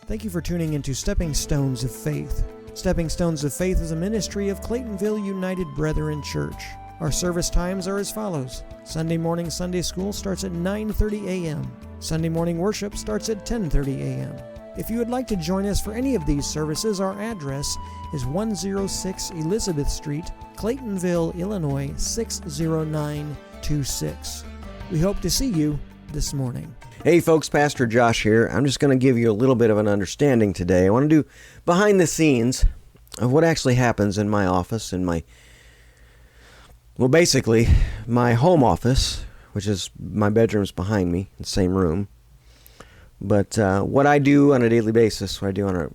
Thank you for tuning into Stepping Stones of Faith. Stepping Stones of Faith is a ministry of Claytonville United Brethren Church. Our service times are as follows. Sunday morning Sunday school starts at 9:30 a.m. Sunday morning worship starts at 10:30 a.m. If you would like to join us for any of these services, our address is 106 Elizabeth Street, Claytonville, Illinois 60926. We hope to see you this morning. Hey folks, Pastor Josh here. I'm just going to give you a little bit of an understanding today. I want to do behind the scenes of what actually happens in my office, basically my home office, which is my bedroom's behind me, in the same room. But what I do on a daily basis, what I do on a,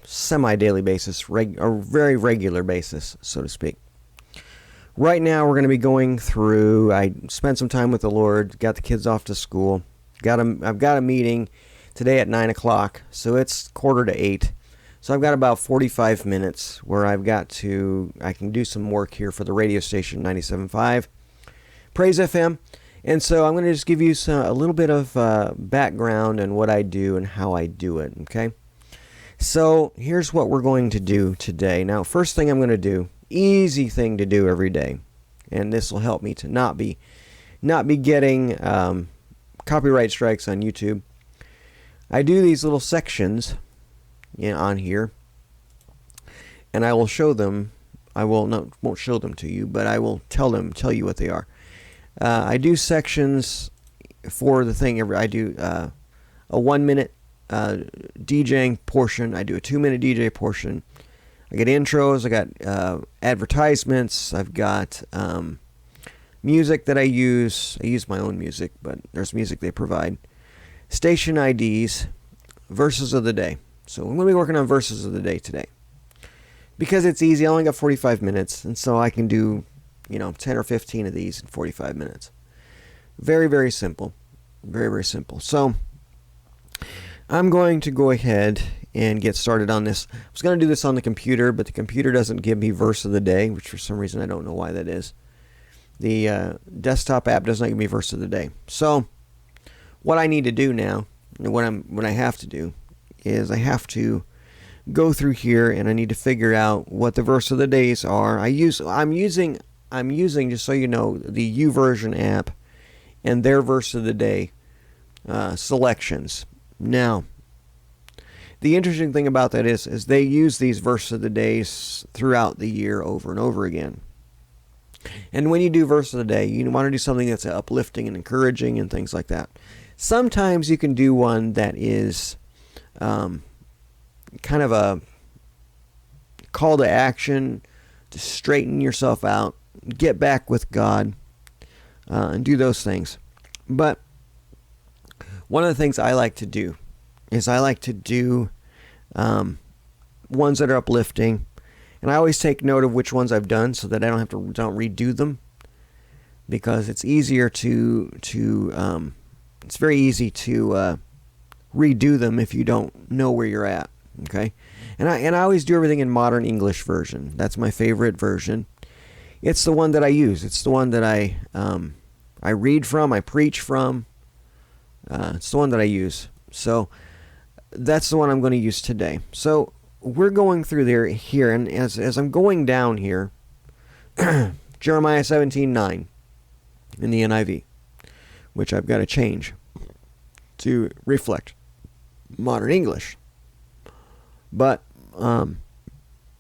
semi-daily basis, a very regular basis, so to speak. Right now we're going to be going through, I spent some time with the Lord, got the kids off to school. I've got a meeting today at 9 o'clock, so it's 7:45. So I've got about 45 minutes where I can do some work here for the radio station 97.5, Praise FM. And so I'm going to just give you a little bit of background on what I do and how I do it, okay? So here's what we're going to do today. Now, first thing I'm going to do, easy thing to do every day, and this will help me to not be getting copyright strikes on YouTube. I do these little sections on here, and I will show them. I won't show them to you, but I will tell you what they are. I do sections for the thing. I do a 1 minute DJing portion. I do a 2 minute DJ portion. I got intros. I got advertisements. I've got music that I use. I use my own music, but there's music they provide. Station IDs, verses of the day. So I'm going to be working on verses of the day today. Because it's easy, I only got 45 minutes, and so I can do, 10 or 15 of these in 45 minutes. Very, very simple. Very, very simple. So I'm going to go ahead and get started on this. I was going to do this on the computer, but the computer doesn't give me verse of the day, which for some reason I don't know why that is. The desktop app does not give me verse of the day. So what I need to do now, what I have to do, is I have to go through here and I need to figure out what the verse of the days are. I'm using, just so you know, the YouVersion app and their verse of the day selections. Now, the interesting thing about that is they use these verse of the days throughout the year over and over again. And when you do verse of the day, you want to do something that's uplifting and encouraging and things like that. Sometimes you can do one that is kind of a call to action to straighten yourself out, get back with God, and do those things. But one of the things I like to do is ones that are uplifting. And I always take note of which ones I've done so that I don't redo them, because it's easier it's very easy to redo them if you don't know where you're at. Okay, and I always do everything in modern English version. That's my favorite version. It's the one that I use. It's the one that I read from. I preach from. It's the one that I use. So that's the one I'm going to use today. So we're going through here, and as I'm going down here, Jeremiah 17:9 in the NIV, which I've got to change to reflect modern English. But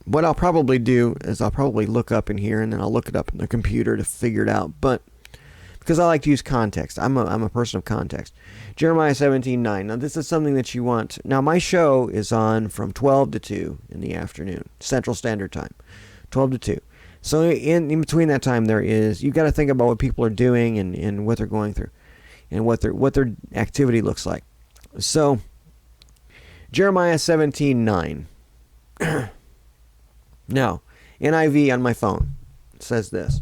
what I'll probably do is I'll probably look up in here, and then I'll look it up in the computer to figure it out. But because I like to use context, I'm a person of context. Jeremiah 17:9. Now this is something that you want. Now my show is on from 12 to 2 in the afternoon, Central Standard Time, 12 to 2. So in between that time, you got to think about what people are doing and what they're going through, and what their activity looks like. So Jeremiah 17:9. Now, NIV on my phone says this: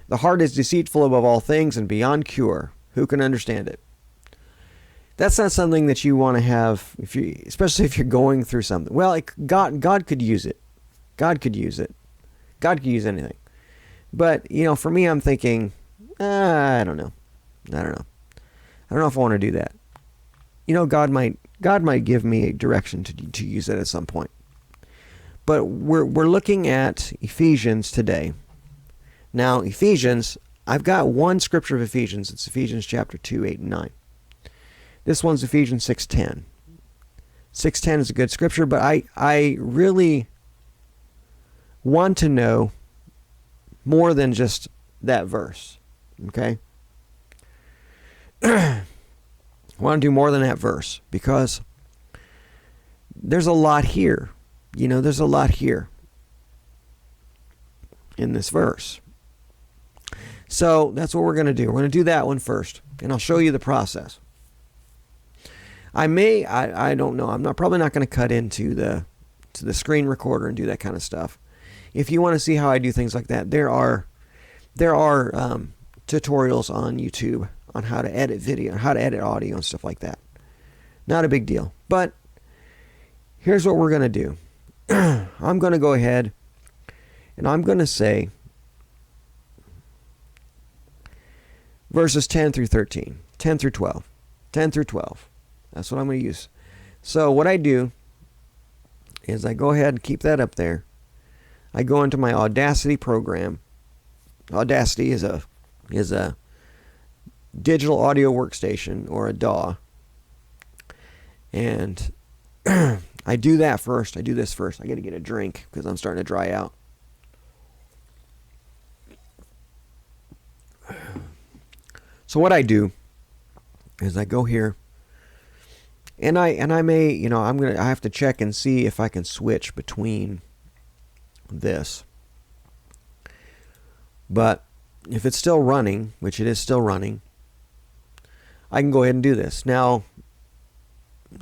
"The heart is deceitful above all things and beyond cure. Who can understand it?" That's not something that you want to have, especially if you're going through something. Well, God could use it. God could use it. God could use anything. But, for me, I'm thinking, I don't know. I don't know if I want to do that. God might God might give me a direction to use it at some point. But we're looking at Ephesians today. Now, Ephesians, I've got one scripture of Ephesians. It's Ephesians chapter 2, 8, and 9. This one's Ephesians 6:10. 6:10 is a good scripture, but I really want to know more than just that verse. Okay? I want to do more than that verse because there's a lot here. There's a lot here in this verse. So that's what we're going to do. We're going to do that one first, and I'll show you the process. I don't know. I'm probably not going to cut into the screen recorder and do that kind of stuff. If you want to see how I do things like that, there are tutorials on YouTube on how to edit video, how to edit audio and stuff like that. Not a big deal. But here's what we're going to do. I'm going to go ahead and I'm going to say verses 10 through 13, 10 through 12, 10 through 12. That's what I'm going to use. So what I do is I go ahead and keep that up there. I go into my Audacity program. Audacity is a digital audio workstation, or a DAW. And I do that first. I do this first. I got to get a drink because I'm starting to dry out. So what I do is I go here, and I may, I have to check and see if I can switch between this. But if it's still running, which it is still running, I can go ahead and do this. Now,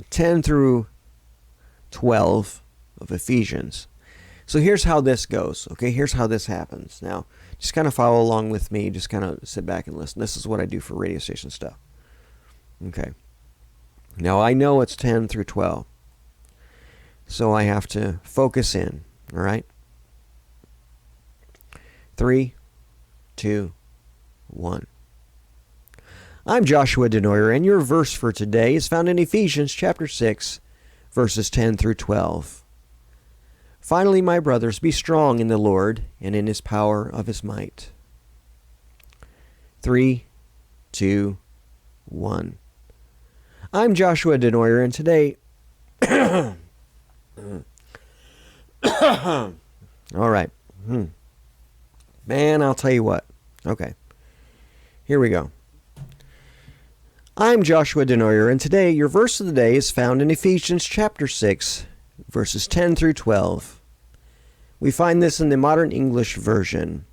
10 through 12 of Ephesians. So here's how this goes. Okay, here's how this happens. Now, just kind of follow along with me. Just kind of sit back and listen. This is what I do for radio station stuff. Okay. Now, I know it's 10 through 12. So I have to focus in. All right? 3, 2, 1. I'm Joshua Denoyer, and your verse for today is found in Ephesians chapter 6, verses 10 through 12. Finally, my brothers, be strong in the Lord and in his power of his might. 3, 2, 1. I'm Joshua Denoyer, and today... All right. Man, I'll tell you what. Okay. Here we go. I'm Joshua Denoyer, and today your verse of the day is found in Ephesians chapter 6, verses 10 through 12. We find this in the Modern English Version.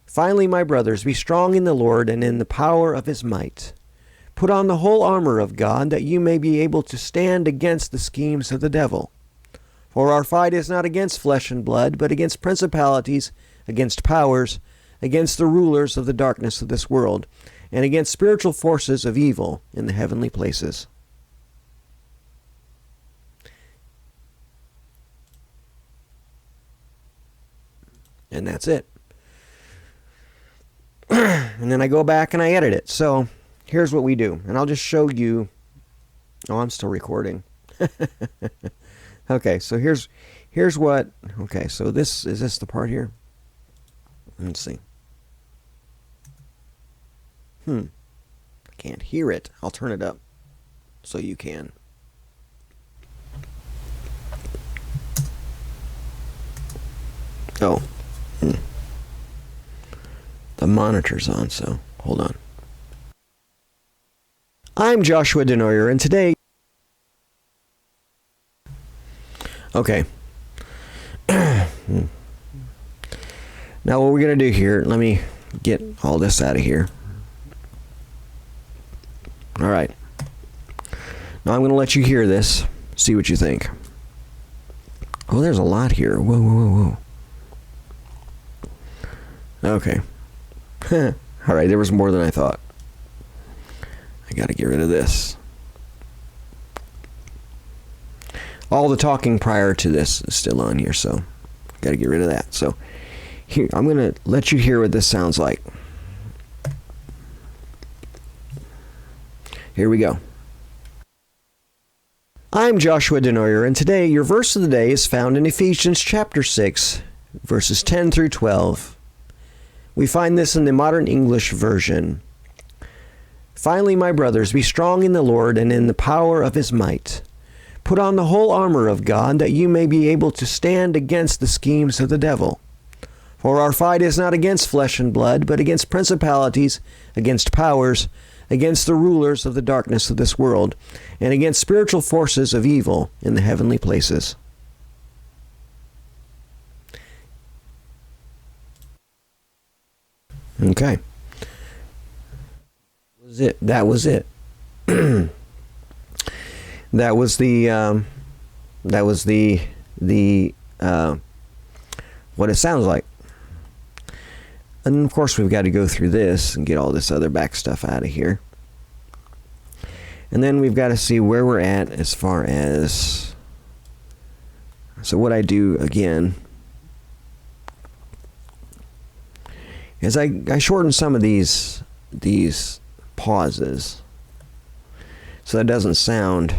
Finally, my brothers, be strong in the Lord and in the power of his might. Put on the whole armor of God, that you may be able to stand against the schemes of the devil. For our fight is not against flesh and blood, but against principalities, against powers, against the rulers of the darkness of this world, and against spiritual forces of evil in the heavenly places. And that's it. And then I go back and I edit it. So here's what we do. And I'll just show you. Oh, I'm still recording. Okay, so here's what. Okay, so is this the part here? Let's see. I can't hear it. I'll turn it up so you can. Oh. The monitor's on, so hold on. I'm Joshua Denoyer, and today... Okay. Now what we're going to do here, let me get all this out of here. All right. Now I'm going to let you hear this, see what you think. Oh, there's a lot here. Whoa, whoa, whoa, whoa. Okay. All right, there was more than I thought. I got to get rid of this. All the talking prior to this is still on here, so got to get rid of that. So here, I'm going to let you hear what this sounds like. Here we go. I'm Joshua Denoyer, and today your verse of the day is found in Ephesians chapter 6, verses 10 through 12. We find this in the Modern English Version. Finally, my brothers, be strong in the Lord and in the power of his might. Put on the whole armor of God, that you may be able to stand against the schemes of the devil. For our fight is not against flesh and blood, but against principalities, against powers, against the rulers of the darkness of this world, and against spiritual forces of evil in the heavenly places. Okay. That was it. That was the what it sounds like. And of course we've got to go through this and get all this other back stuff out of here. And then we've got to see where we're at as far as... So what I do again is I shorten some of these pauses so that it doesn't sound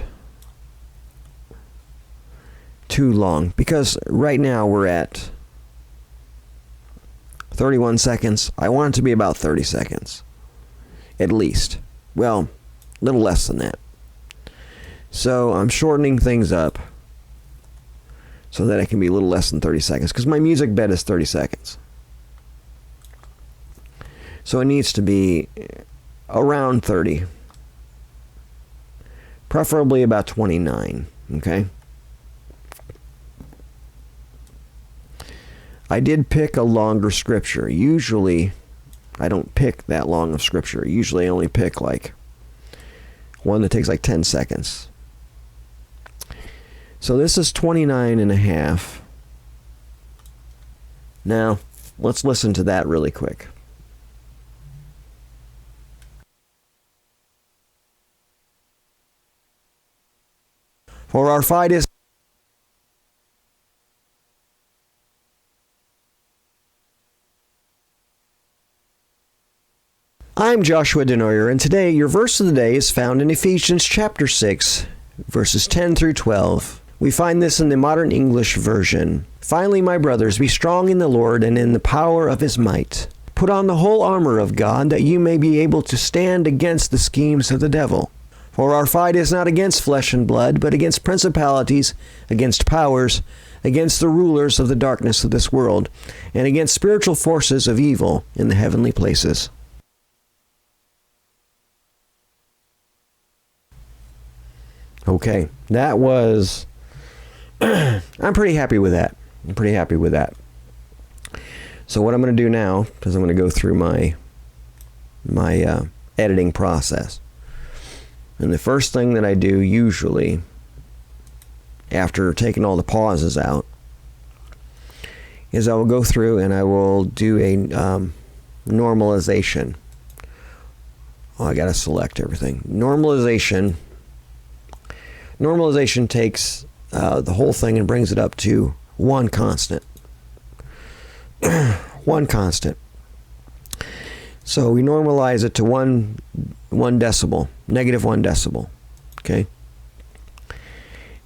too long, because right now we're at 31 seconds. I want it to be about 30 seconds at least. Well, a little less than that. So I'm shortening things up so that it can be a little less than 30 seconds, because my music bed is 30 seconds. So it needs to be around 30. Preferably about 29, okay? I did pick a longer scripture. Usually, I don't pick that long of scripture. Usually I only pick like one that takes like 10 seconds. So this is 29 and a half. Now, let's listen to that really quick. For our fight is... I'm Joshua Denoyer, and today your verse of the day is found in Ephesians chapter 6, verses 10 through 12. We find this in the Modern English Version. Finally, my brothers, be strong in the Lord and in the power of his might. Put on the whole armor of God, that you may be able to stand against the schemes of the devil. For our fight is not against flesh and blood, but against principalities, against powers, against the rulers of the darkness of this world, and against spiritual forces of evil in the heavenly places. Okay, that was... I'm pretty happy with that. So what I'm going to do now is I'm going to go through my editing process. And the first thing that I do usually, after taking all the pauses out, is I will go through and I will do a normalization. Oh, I got to select everything. Normalization takes the whole thing and brings it up to one constant. One constant. So we normalize it to one decibel, negative 1 decibel. Okay?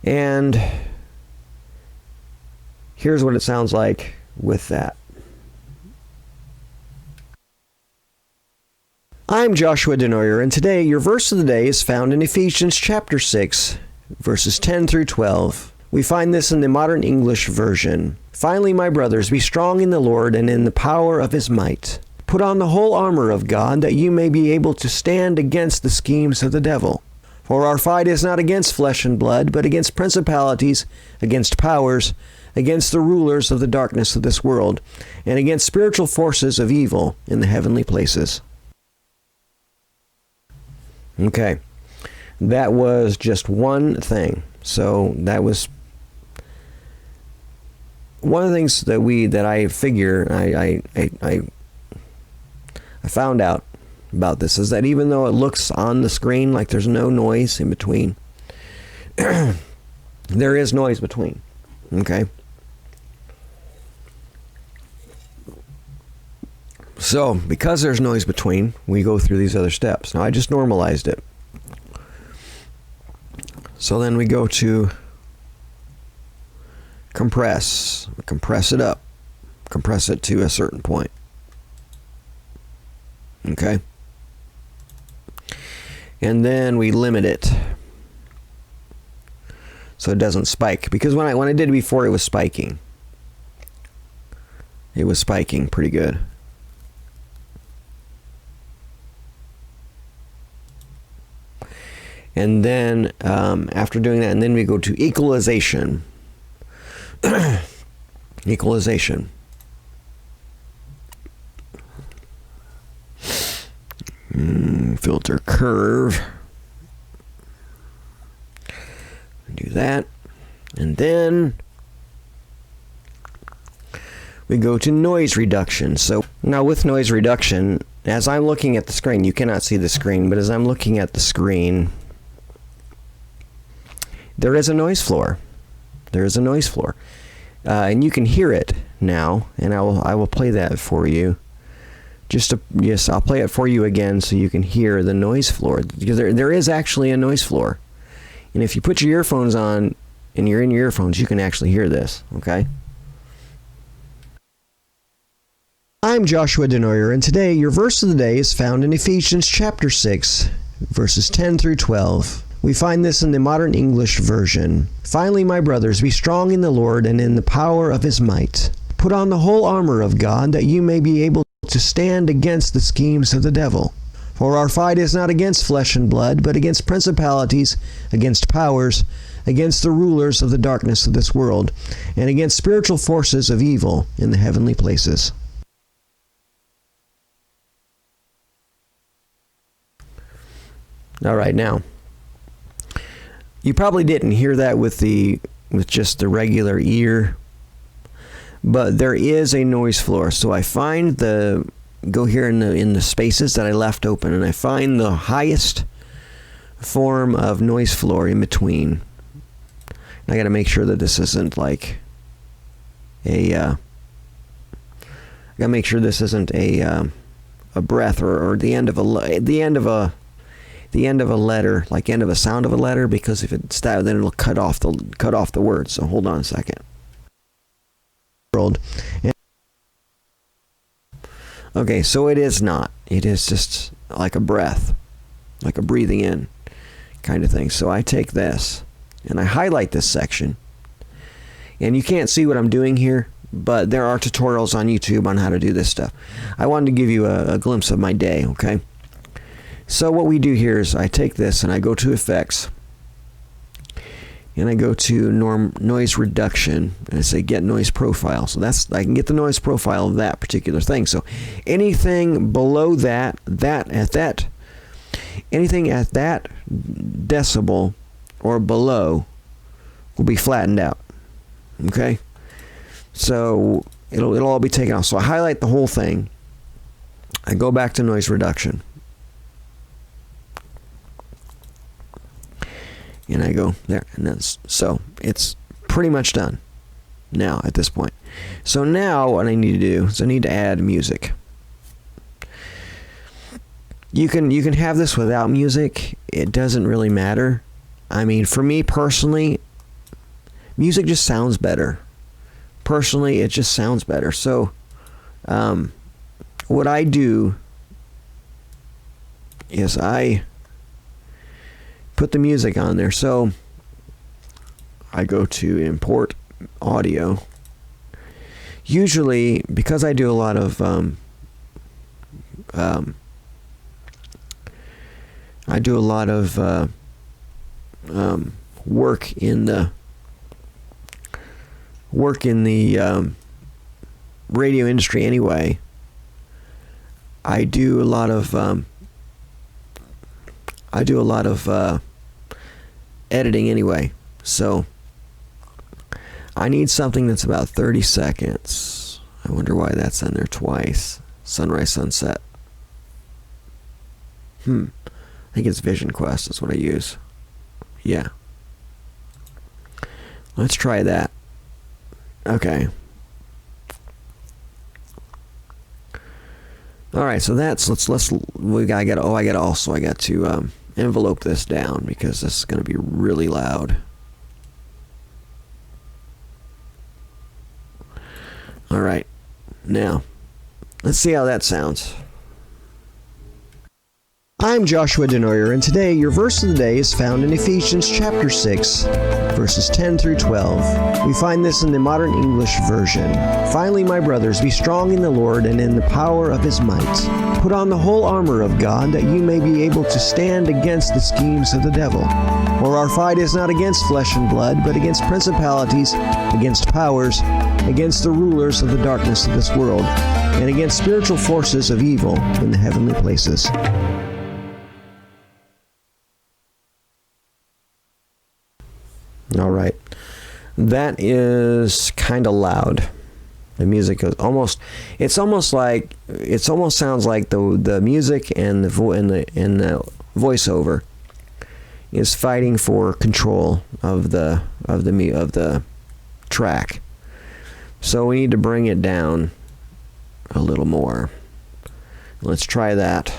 And here's what it sounds like with that. I'm Joshua Denoyer, and today your verse of the day is found in Ephesians chapter 6, verses 10 through 12. We find this in the Modern English Version. Finally, my brothers, be strong in the Lord and in the power of his might. Put on the whole armor of God, that you may be able to stand against the schemes of the devil. For our fight is not against flesh and blood, but against principalities, against powers, against the rulers of the darkness of this world, and against spiritual forces of evil in the heavenly places. Okay, that was just one thing. So that was one of the things that I figure I found out about this is that even though it looks on the screen like there's no noise in between, there is noise between. Okay. So, because there's noise between, we go through these other steps. Now, I just normalized it. So then we go to compress. We compress it up. Compress it to a certain point. Okay. And then we limit it so it doesn't spike. Because when I did it before, it was spiking. It was spiking pretty good. And then after doing that, and then we go to equalization. Equalization. Filter curve. Do that. And then we go to noise reduction. So now with noise reduction, as I'm looking at the screen, you cannot see the screen, but as I'm looking at the screen, there is a noise floor. There is a noise floor. And you can hear it now, and I will play that for you. Yes, I'll play it for you again so you can hear the noise floor. Because there is actually a noise floor. And if you put your earphones on and you're in your earphones, you can actually hear this, okay? I'm Joshua Denoyer, and today your verse of the day is found in Ephesians chapter 6, verses 10 through 12. We find this in the Modern English Version. Finally, my brothers, be strong in the Lord and in the power of his might. Put on the whole armor of God, that you may be able to stand against the schemes of the devil. For our fight is not against flesh and blood, but against principalities, against powers, against the rulers of the darkness of this world, and against spiritual forces of evil in the heavenly places. All right, now, you probably didn't hear that with just the regular ear, but there is a noise floor. So I find go here in the spaces that I left open, and I find the highest form of noise floor in between. And I got to make sure that this isn't like I got to make sure this isn't a breath or the end of a letter, like end of a sound of a letter, because if it's that, then it'll cut off the word. So hold on a second. Okay, so it is not. It is just like a breath, like a breathing in kind of thing. So I take this and I highlight this section. And you can't see what I'm doing here, but there are tutorials on YouTube on how to do this stuff. I wanted to give you a glimpse of my day, okay? So what we do here is I take this and I go to effects and I go to noise reduction and I say get noise profile. So I can get the noise profile of that particular thing. So anything below anything at that decibel or below will be flattened out. Okay? So it'll all be taken off. So I highlight the whole thing. I go back to noise reduction. And I go there, and so it's pretty much done now at this point. So now what I need to do is I need to add music. You can have this without music. It doesn't really matter. I mean, for me personally, music just sounds better. Personally, it just sounds better. So what I do is I put the music on there. So I go to import audio. Usually, because I do a lot of work in the radio industry anyway. I do a lot of editing anyway, so I need something that's about 30 seconds. I wonder why that's on there twice. Sunrise, sunset. I think it's Vision Quest is what I use. Yeah. Let's try that. Okay. All right, so that's I got to envelope this down because this is going to be really loud. All right, now let's see how that sounds. I'm Joshua Denoyer, and today your verse of the day is found in Ephesians chapter 6, verses 10 through 12. We find this in the Modern English Version. Finally, my brothers, be strong in the Lord and in the power of his might. Put on the whole armor of God, that you may be able to stand against the schemes of the devil. For our fight is not against flesh and blood, but against principalities, against powers, against the rulers of the darkness of this world, and against spiritual forces of evil in the heavenly places. All right, that is kind of loud. The music is almost sounds like the music and the voiceover is fighting for control of the track. So we need to bring it down a little more. Let's try that.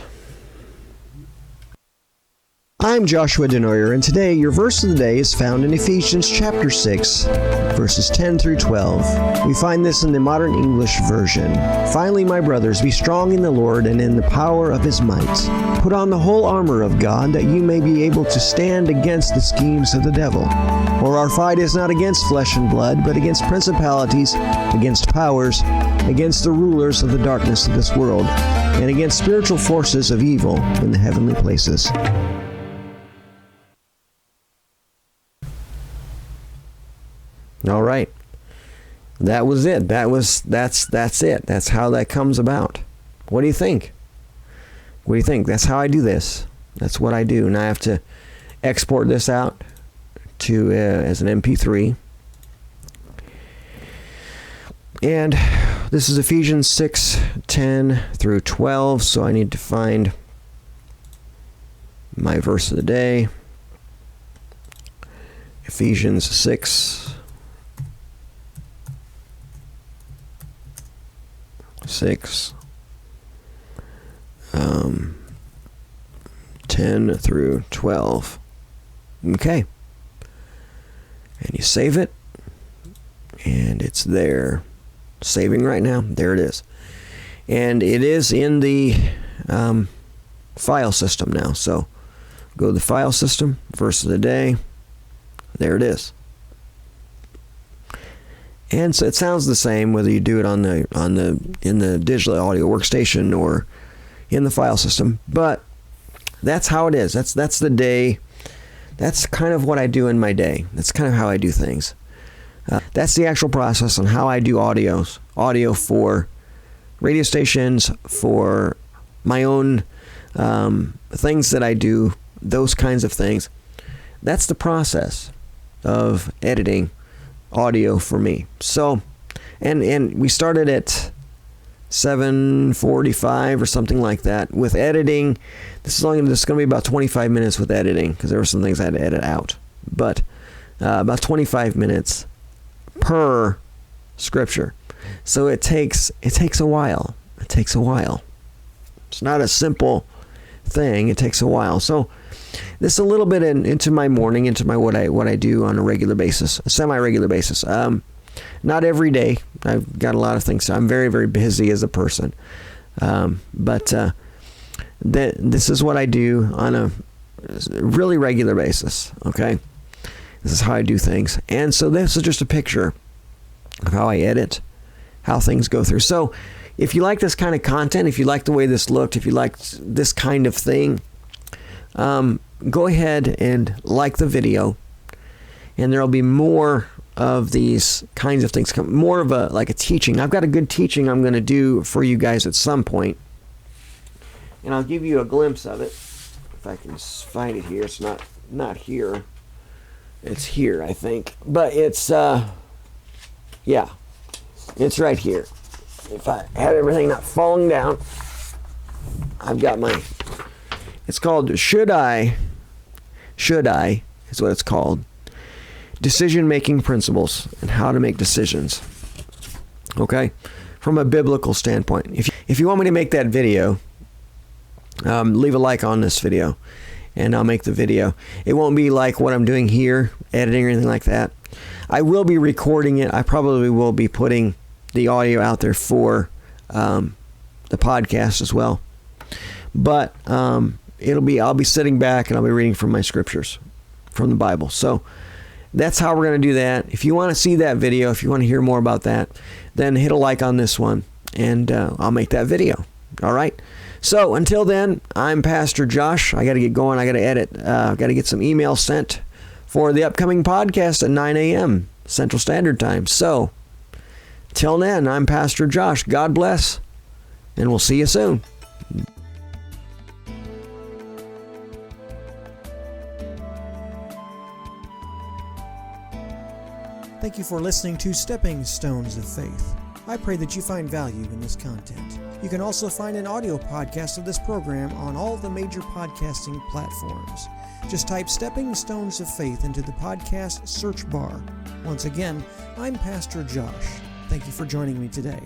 I'm Joshua Denoyer, and today your verse of the day is found in Ephesians chapter 6, verses 10 through 12. We find this in the Modern English Version. Finally, my brothers, be strong in the Lord and in the power of his might. Put on the whole armor of God, that you may be able to stand against the schemes of the devil. For our fight is not against flesh and blood, but against principalities, against powers, against the rulers of the darkness of this world, and against spiritual forces of evil in the heavenly places. All right, that was it. That's it. That's how that comes about. What do you think? What do you think? That's how I do this. That's what I do, and I have to export this out to as an MP3. And this is Ephesians 6:10 through 12. So I need to find my verse of the day. Ephesians 6. 10 through 12. Okay. And you save it, and it's there. Saving right now. There it is. And it is in the file system now. So go to the file system, verse of the day. There it is. And so it sounds the same whether you do it in the digital audio workstation or in the file system, but that's how it is. That's the day. That's kind of what I do in my day. That's kind of how I do things. That's the actual process on how I do audio for radio stations, for my own things that I do, those kinds of things. That's the process of editing audio for me. So, and we started at 7:45 or something like that with editing. This is going to be about 25 minutes with editing because there were some things I had to edit out. But about 25 minutes per scripture. So it takes a while. It takes a while. It's not a simple thing. It takes a while. So this is a little bit into my morning, into my what I do on a regular basis, a semi-regular basis. Not every day. I've got a lot of things. I'm very, very busy as a person. But this is what I do on a really regular basis. Okay, this is how I do things, and so this is just a picture of how I edit, how things go through. So, if you like this kind of content, if you like the way this looked, if you like this kind of thing, go ahead and like the video, and there'll be more of these kinds of things, more of a teaching. I've got a good teaching I'm going to do for you guys at some point, and I'll give you a glimpse of it if I can find it here. It's not here. It's here, I think, but it's yeah, it's right here. If I had everything not falling down, I've got it's called Should I is what it's called. Decision-making principles and how to make decisions. Okay? From a biblical standpoint. If you want me to make that video, leave a like on this video. and I'll make the video. It won't be like what I'm doing here, editing or anything like that. I will be recording it. I probably will be putting the audio out there for the podcast as well. But I'll be sitting back and I'll be reading from my scriptures from the Bible. So that's how we're going to do that. If you want to see that video, if you want to hear more about that, then hit a like on this one, and I'll make that video. All right? So until then, I'm Pastor Josh. I got to get going. I got to edit. Got to get some emails sent for the upcoming podcast at 9 a.m. Central Standard Time. So till then, I'm Pastor Josh. God bless, and we'll see you soon. Thank you for listening to Stepping Stones of Faith. I pray that you find value in this content. You can also find an audio podcast of this program on all the major podcasting platforms. Just type Stepping Stones of Faith into the podcast search bar. Once again, I'm Pastor Josh. Thank you for joining me today.